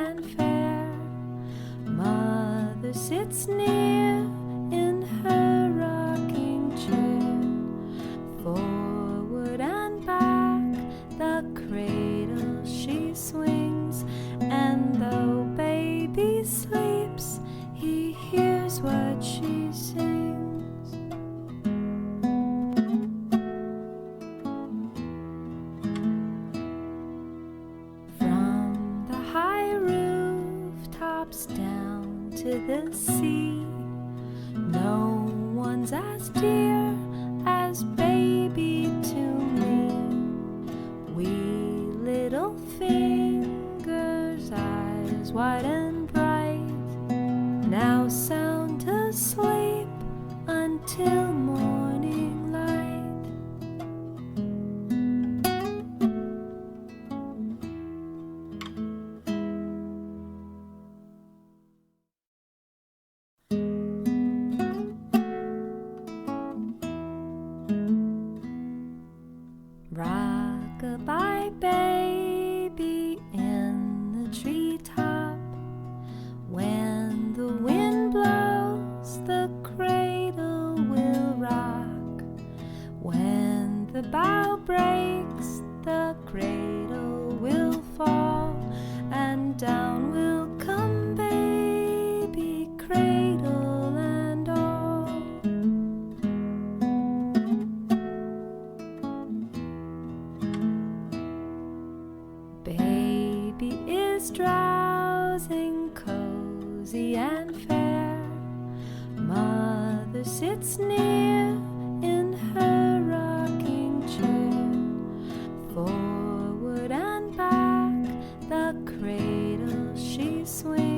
and fair. Mother sits near in her rocking chair. Forward and back the cradle she swings, and though baby sleeps, he hears what she sings. From the high rooftops down to the sea, no one's as dear as baby to me. Wee little fingers, eyes wide and bright, now sound asleep until morning light. Rock-a-bye baby in the treetop. When the wind blows, the cradle will rock. When the bough breaks, the cradle will fall, and down will come baby, cradle and all. Baby is drowsing, cozy and fair. Mother sits near in her rocking chair. Forward and back the cradle she swings,